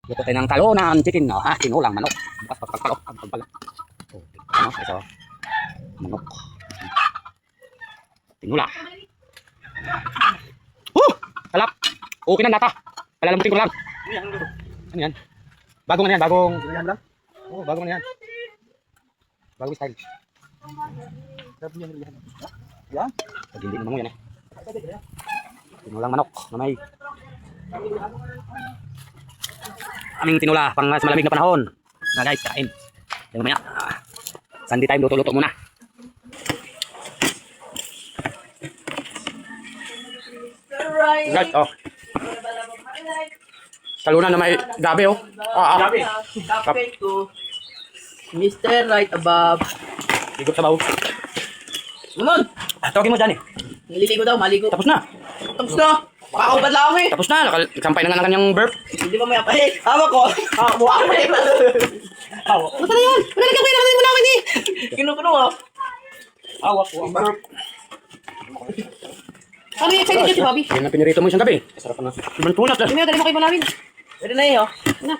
Luto tayo ng talunan chicken. Oh, ha, tinulang manok. Bukas pagkakalo. Ang pala. Oh, ano, ito. Manok. Tinula. Salap. Okay na nata. Palalambutin ko lang. Ano yan? Bagong ano yan? Bagong... Yan lang? Oo, bagong ano yan? Bagong style. Yan? Pag hindi naman mo yan eh. Tinulang manok na may... aming tinula pang sa malamig na panahon. Na guys, kain. Yan mamaya. Sunday time, luto-luto muna. Guys, oh. Talunan na may gabi, oh. Gabi. Gabi ko. Mr. Right above. Ligot sa baw. Naman! Tawagin mo dyan eh. Nililigo daw, maligo. Tapos na. Tapos na! Makaubad lang eh. Tapos na. Nakasampay na nga ng kanyang burp. Hindi pa may apay. Hawak ko. Hawak mo ako eh. Hawak. Basta na yun. Malalagyan ko yun. Nakatayin mo na ako hindi. Kinukuno ah. Hawak ko. Burp. Ano yung excited si Bobby? Yan na pinirito mo isang gabi. Sarap na. Ibang tunat na. Hindi na, dali mo kayo malamin. Pwede na eh oh. Na.